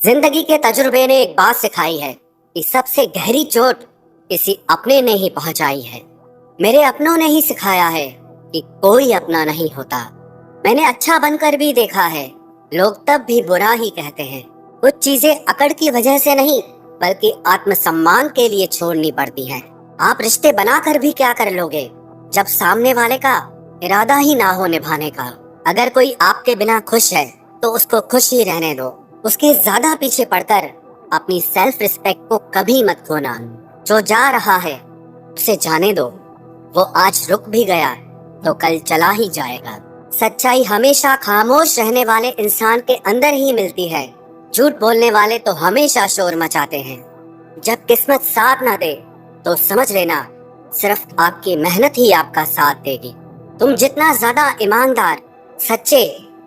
जिंदगी के तजुर्बे ने एक बात सिखाई है कि सबसे गहरी चोट किसी अपने ने ही पहुंचाई है। मेरे अपनों ने ही सिखाया है कि कोई अपना नहीं होता। मैंने अच्छा बनकर भी देखा है, लोग तब भी बुरा ही कहते हैं। कुछ चीजें अकड़ की वजह से नहीं बल्कि आत्मसम्मान के लिए छोड़नी पड़ती हैं। आप रिश्ते बनाकर भी क्या कर लोगे जब सामने वाले का इरादा ही ना हो निभाने का। अगर कोई आपके बिना खुश है तो उसको खुश ही रहने दो। उसके ज्यादा पीछे पड़कर अपनी सेल्फ रिस्पेक्ट को कभी मत खोना। जो जा रहा है उसे जाने दो, वो आज रुक भी गया तो कल चला ही जाएगा। सच्चाई हमेशा खामोश रहने वाले इंसान के अंदर ही मिलती है। झूठ बोलने वाले तो हमेशा शोर मचाते हैं। जब किस्मत साथ ना दे तो समझ लेना सिर्फ आपकी मेहनत ही आपका साथ देगी। तुम जितना ज्यादा ईमानदार, सच्चे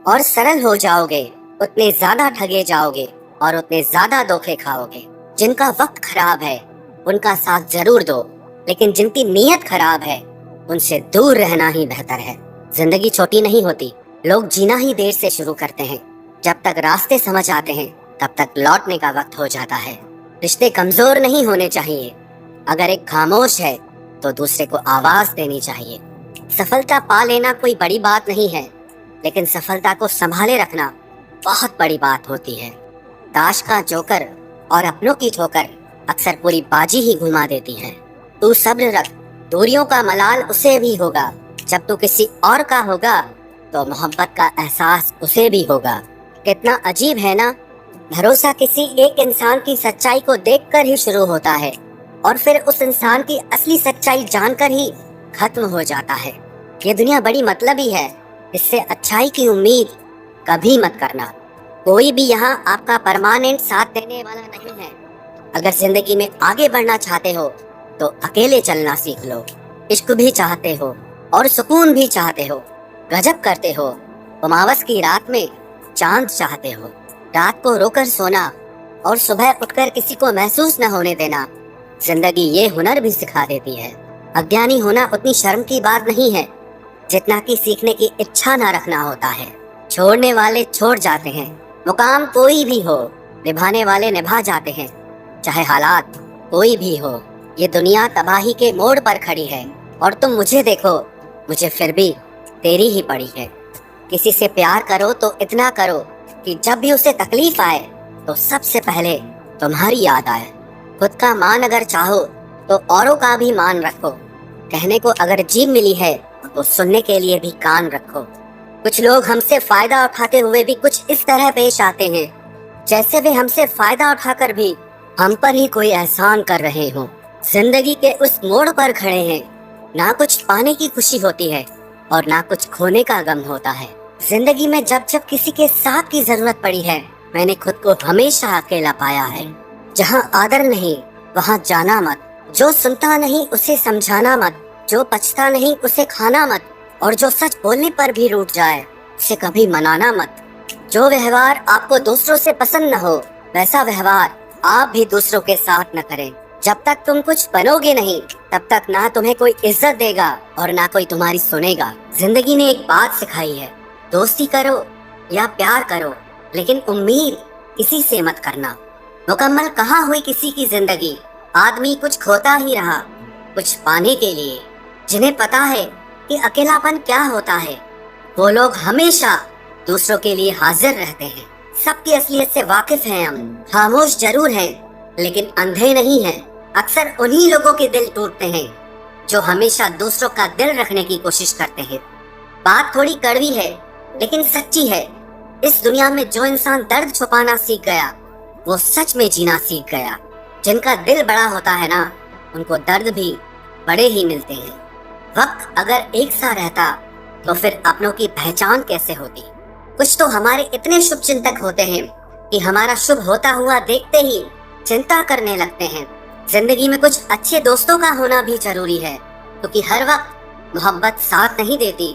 और सरल हो जाओगे उतने ज्यादा ठगे जाओगे और उतने ज्यादा धोखे खाओगे। जिनका वक्त खराब है उनका साथ जरूर दो, लेकिन जिनकी नीयत खराब है उनसे दूर रहना ही बेहतर है। जिंदगी छोटी नहीं होती, लोग जीना ही देर से शुरू करते हैं। जब तक रास्ते समझ आते हैं तब तक लौटने का वक्त हो जाता है। रिश्ते कमजोर नहीं होने चाहिए। अगर एक खामोश है तो दूसरे को आवाज देनी चाहिए। सफलता पा लेना कोई बड़ी बात नहीं है, लेकिन सफलता को संभाले रखना बहुत बड़ी बात होती है। ताश का जोकर और अपनों की ठोकर अक्सर पूरी बाजी ही घुमा देती है। तू सब्र रख, दूरियों का मलाल उसे भी होगा। जब तू किसी और का होगा तो मोहब्बत का एहसास उसे भी होगा। कितना अजीब है ना, भरोसा किसी एक इंसान की सच्चाई को देखकर ही शुरू होता है और फिर उस इंसान की असली सच्चाई जानकर ही खत्म हो जाता है। ये दुनिया बड़ी मतलबी है, इससे अच्छाई की उम्मीद कभी मत करना। कोई भी यहाँ आपका परमानेंट साथ देने वाला नहीं है। अगर जिंदगी में आगे बढ़ना चाहते हो तो अकेले चलना सीख लो। इश्क भी चाहते हो और सुकून भी चाहते हो, गजब करते हो। अमावस की रात में चांद चाहते हो। रात को रोकर सोना और सुबह उठकर किसी को महसूस न होने देना। जिंदगी ये हुनर भी सिखा देती है। अज्ञानी होना उतनी शर्म की बात नहीं है जितना कि सीखने की इच्छा न रखना होता है। छोड़ने वाले छोड़ जाते हैं, मुकाम कोई भी हो, निभाने वाले निभा जाते हैं। चाहे हालात कोई भी हो, ये दुनिया तबाही के मोड़ पर खड़ी है और तुम मुझे देखो, मुझे फिर भी तेरी ही पड़ी है। किसी से प्यार करो तो इतना करो कि जब भी उसे तकलीफ आए तो सबसे पहले तुम्हारी याद आए। खुद का मान अगर चाहो तो औरों का भी मान रखो। कहने को अगर जीभ मिली है तो सुनने के लिए भी कान रखो। कुछ लोग हमसे फायदा उठाते हुए भी कुछ इस तरह पेश आते हैं जैसे वे हमसे फायदा उठाकर भी हम पर ही कोई एहसान कर रहे हों। जिंदगी के उस मोड़ पर खड़े हैं, ना कुछ पाने की खुशी होती है और ना कुछ खोने का गम होता है। जिंदगी में जब जब किसी के साथ की जरूरत पड़ी है, मैंने खुद को हमेशा अकेला पाया है। जहाँ आदर नहीं वहाँ जाना मत। जो सुनता नहीं उसे समझाना मत। जो पछता नहीं उसे खाना मत। और जो सच बोलने पर भी रूठ जाए उसे कभी मनाना मत। जो व्यवहार आपको दूसरों से पसंद न हो वैसा व्यवहार आप भी दूसरों के साथ न करें। जब तक तुम कुछ बनोगे नहीं तब तक ना तुम्हें कोई इज्जत देगा और ना कोई तुम्हारी सुनेगा। जिंदगी ने एक बात सिखाई है, दोस्ती करो या प्यार करो, लेकिन उम्मीद किसी से मत करना। मुकम्मल कहाँ हुई किसी की जिंदगी, आदमी कुछ खोता ही रहा कुछ पाने के लिए। जिन्हें पता है कि अकेलापन क्या होता है, वो लोग हमेशा दूसरों के लिए हाजिर रहते हैं। सबकी असलियत से वाकिफ हैं हम, खामोश जरूर हैं लेकिन अंधे नहीं हैं। अक्सर उन्हीं लोगों के दिल टूटते हैं जो हमेशा दूसरों का दिल रखने की कोशिश करते हैं। बात थोड़ी कड़वी है लेकिन सच्ची है। इस दुनिया में जो इंसान दर्द छुपाना सीख गया वो सच में जीना सीख गया। जिनका दिल बड़ा होता है ना, उनको दर्द भी बड़े ही मिलते हैं। वक्त अगर एक सा रहता तो फिर अपनों की पहचान कैसे होती। कुछ तो हमारे इतने शुभ चिंतक होते हैं कि हमारा शुभ होता हुआ देखते ही चिंता करने लगते हैं। जिंदगी में कुछ अच्छे दोस्तों का होना भी जरूरी है, क्योंकि हर वक्त मोहब्बत साथ नहीं देती।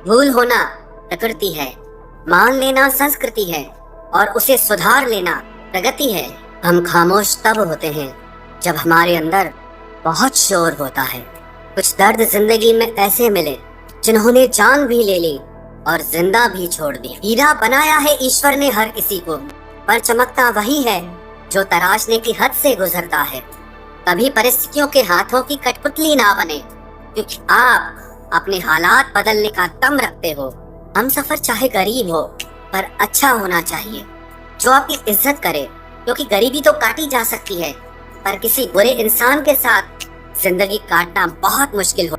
भूल होना प्रकृति है, मान लेना संस्कृति है और उसे सुधार लेना प्रगति है। हम खामोश तब होते हैं जब हमारे अंदर बहुत शोर होता है। कुछ दर्द जिंदगी में ऐसे मिले जिन्होंने जान भी ले ली और जिंदा भी छोड़ दी। हीरा बनाया है ईश्वर ने हर किसी को, पर चमकता वही है जो तराशने की हद से गुजरता है। कभी परिस्थितियों के हाथों की कठपुतली ना बने, क्योंकि आप अपने हालात बदलने का दम रखते हो। हम सफर चाहे गरीब हो पर अच्छा होना चाहिए, जो आपकी इज्जत करे, क्योंकि गरीबी तो काटी जा सकती है पर किसी बुरे इंसान के साथ जिंदगी काटना बहुत मुश्किल हो।